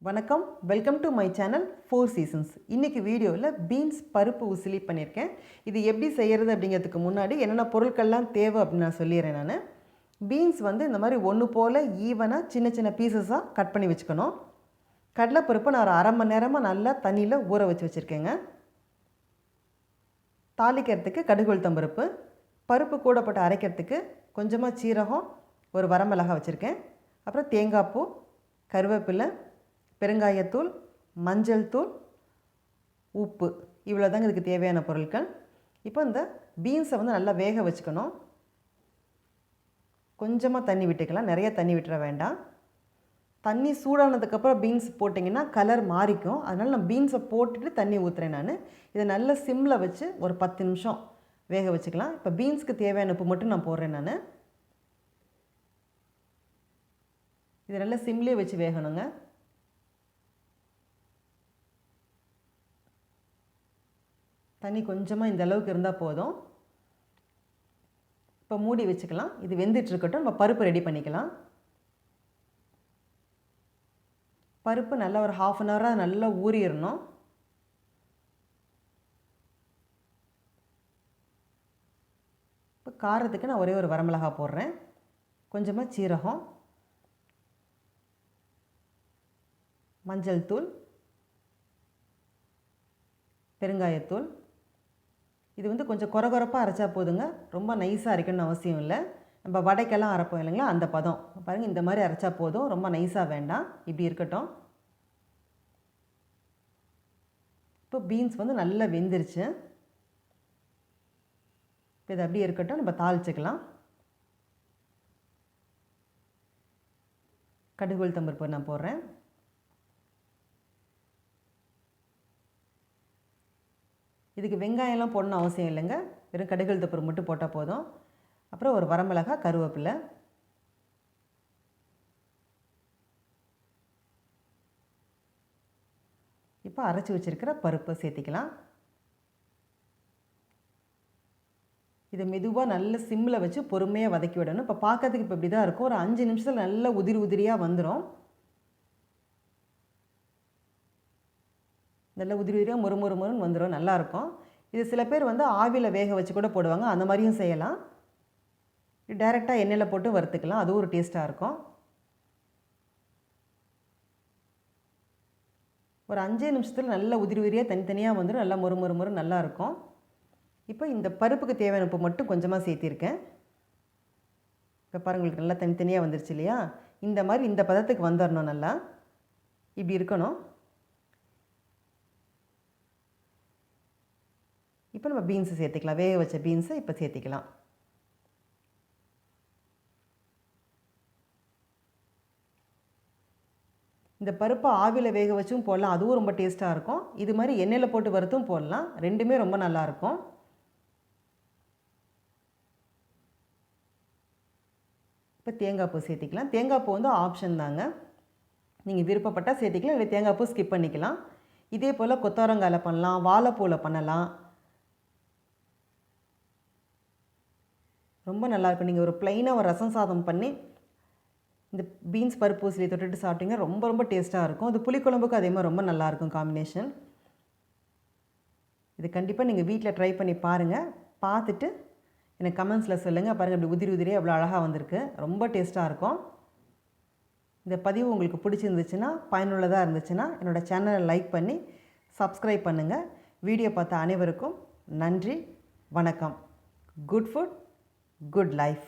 வணக்கம், welcome to my channel 4 seasons. இன்றைக்கி வீடியோவில் பீன்ஸ் பருப்பு உசிலி பண்ணியிருக்கேன். இது எப்படி செய்கிறது அப்படிங்கிறதுக்கு முன்னாடி என்னென்ன பொருட்கள்லாம் தேவை அப்படின்னு நான் சொல்லிடுறேன். நான் பீன்ஸ் இந்த மாதிரி ஒன்று போல் ஈவனாக சின்ன சின்ன பீசஸாக கட் பண்ணி வச்சுக்கணும். கடலைப்பருப்பை நான் ஒரு அரை மணி நேரமாக நல்லா தண்ணியில் ஊற வச்சு வச்சுருக்கேங்க. தாளிக்கிறதுக்கு கடுகு உளுத்தம் பருப்பு, பருப்பு கூட போட்டு அரைக்கிறதுக்கு கொஞ்சமாக சீரகம், ஒரு வரமிளகாய் வச்சுருக்கேன். அப்புறம் தேங்காய் பூ, கருவேப்பிலை, பெருங்காயத்தூள், மஞ்சள் தூள், உப்பு, இவ்வளோ தாங்க இதுக்கு தேவையான பொருட்கள். இப்போ இந்த பீன்ஸை நல்லா வேக வச்சுக்கணும். கொஞ்சமாக தண்ணி விட்டுக்கலாம், நிறைய தண்ணி விட்டுற வேண்டாம். தண்ணி சூடானதுக்கப்புறம் பீன்ஸ் போட்டிங்கன்னா கலர் மாறிக்கும். அதனால் நான் பீன்ஸை போட்டுட்டு தண்ணி ஊற்றுறேன். நான் இதை நல்ல சிம்மில் வச்சு ஒரு 10 நிமிஷம் வேக வச்சுக்கலாம். இப்போ பீன்ஸுக்கு தேவையான உப்பு மட்டும் நான் போடுறேன். நான் இதை நல்லா சிம்லேயே வச்சு வேகணுங்க. தண்ணி கொஞ்சமாக இந்த அளவுக்கு இருந்தால் போதும். இப்போ மூடி வச்சுக்கலாம். இது வெந்துட்டுருக்கட்டும், நம்ம பருப்பு ரெடி பண்ணிக்கலாம். பருப்பு நல்லா ஒரு 1/2 hour நல்லா ஊறிடணும். இப்போ காரத்துக்கு நான் ஒரே ஒரு வரமிளகாய் போடுறேன். கொஞ்சமாக சீரகம், மஞ்சள் தூள், பெருங்காயத்தூள். இது கொஞ்சம் கொரகொரப்பாக அரைச்சா போதுங்க, ரொம்ப நைஸாக அரைக்கணும்னு அவசியம் இல்லை. நம்ம வடைக்கெல்லாம் அரைப்போம் இல்லைங்களா, அந்த பதம் பாருங்கள். இந்த மாதிரி அரைச்சா போதும், ரொம்ப நைஸாக வேண்டாம். இப்படி இருக்கட்டும். இப்போ பீன்ஸ் நல்லா வெந்துருச்சு. இப்போ இது அப்படியே இருக்கட்டும், நம்ம தாளிச்சுக்கலாம். கடுகு உளுத்தம் பருப்பு நான் போடுறேன். இதுக்கு வெங்காயம்லாம் போடணும் அவசியம் இல்லைங்க, வெறும் கடுகு உளுத்தம் பருப்பு மட்டும் போட்டால் போதும். அப்புறம் ஒரு வரமிளகாய், கருவேப்பிலை. இப்போ அரைச்சி வச்சுருக்கிற பருப்பை சேர்த்திக்கலாம். இதை மெதுவாக நல்ல சிம்மில் வச்சு பொறுமையாக வதக்கி விடணும். இப்போ பார்க்கறதுக்கு இப்போ இப்படி தான் இருக்கும். ஒரு 5 நிமிஷத்தில் நல்லா உதிரி உதிரியாக வந்துடும். நல்லா உதிரி உதிரியாக மொறுன்னு வந்துடும், நல்லாயிருக்கும். இது சில பேர் ஆவியில் வேக வச்சு கூட போடுவாங்க, அந்த மாதிரியும் செய்யலாம். டைரெக்டாக எண்ணெயில் போட்டு வறுத்துக்கலாம், அதுவும் ஒரு டேஸ்ட்டாக இருக்கும். ஒரு 5 நிமிஷத்தில் நல்லா உதிரி உதிரியாக தனித்தனியாக வந்துடும், நல்லா மொறு நல்லாயிருக்கும். இப்போ இந்த பருப்புக்கு தேவையான உப்பு மட்டும் கொஞ்சமாக சேர்த்திருக்கேன். இப்போ பாருங்கள், உங்களுக்கு நல்லா தனித்தனியாக வந்துருச்சு இல்லையா? இந்த மாதிரி இந்த பதத்துக்கு வந்துடணும், நல்லா இப்படி இருக்கணும். இப்போ நம்ம பீன்ஸை சேர்த்துக்கலாம். வேக வச்ச பீன்ஸை இப்போ சேர்த்திக்கலாம். இந்த பருப்பை ஆவியில் வேக வச்சும் போடலாம், அதுவும் ரொம்ப டேஸ்ட்டாக இருக்கும். இது மாதிரி எண்ணெயில் போட்டு வறுத்தும் போடலாம், ரெண்டுமே ரொம்ப நல்லாயிருக்கும். இப்போ தேங்காய் பூ சேர்த்திக்கலாம். தேங்காய் பூ ஆப்ஷன் தாங்க, நீங்கள் விருப்பப்பட்டால் சேர்த்திக்கலாம், இல்லை தேங்காய் பூ ஸ்கிப் பண்ணிக்கலாம். இதே போல் கொத்தவரங்காயில் பண்ணலாம், வாழைப்பூவில் பண்ணலாம், ரொம்ப நல்லாயிருக்கும். நீங்கள் ஒரு ப்ளைனாக ஒரு ரசம் சாதம் பண்ணி இந்த பீன்ஸ் பருப்பு உசிலி தொட்டுட்டு சாப்பிட்டிங்க, ரொம்ப டேஸ்ட்டாக இருக்கும். அது புளிக்குழம்புக்கும் அதே மாதிரி ரொம்ப நல்லாயிருக்கும் காம்பினேஷன். இது கண்டிப்பாக நீங்கள் வீட்டில் ட்ரை பண்ணி பாருங்கள். பார்த்துட்டு எனக்கு கமெண்ட்ஸில் சொல்லுங்கள். பாருங்கள், இப்படி உதிரி உதிரியாக எவ்வளோ அழகாக வந்திருக்கு, ரொம்ப டேஸ்ட்டாக இருக்கும். இந்த பதிவு உங்களுக்கு பிடிச்சிருந்துச்சுன்னா, பயனுள்ளதாக இருந்துச்சுன்னா என்னோடய சேனலை லைக் பண்ணி சப்ஸ்கிரைப் பண்ணுங்கள். வீடியோ பார்த்த அனைவருக்கும் நன்றி, வணக்கம். Good food, good life.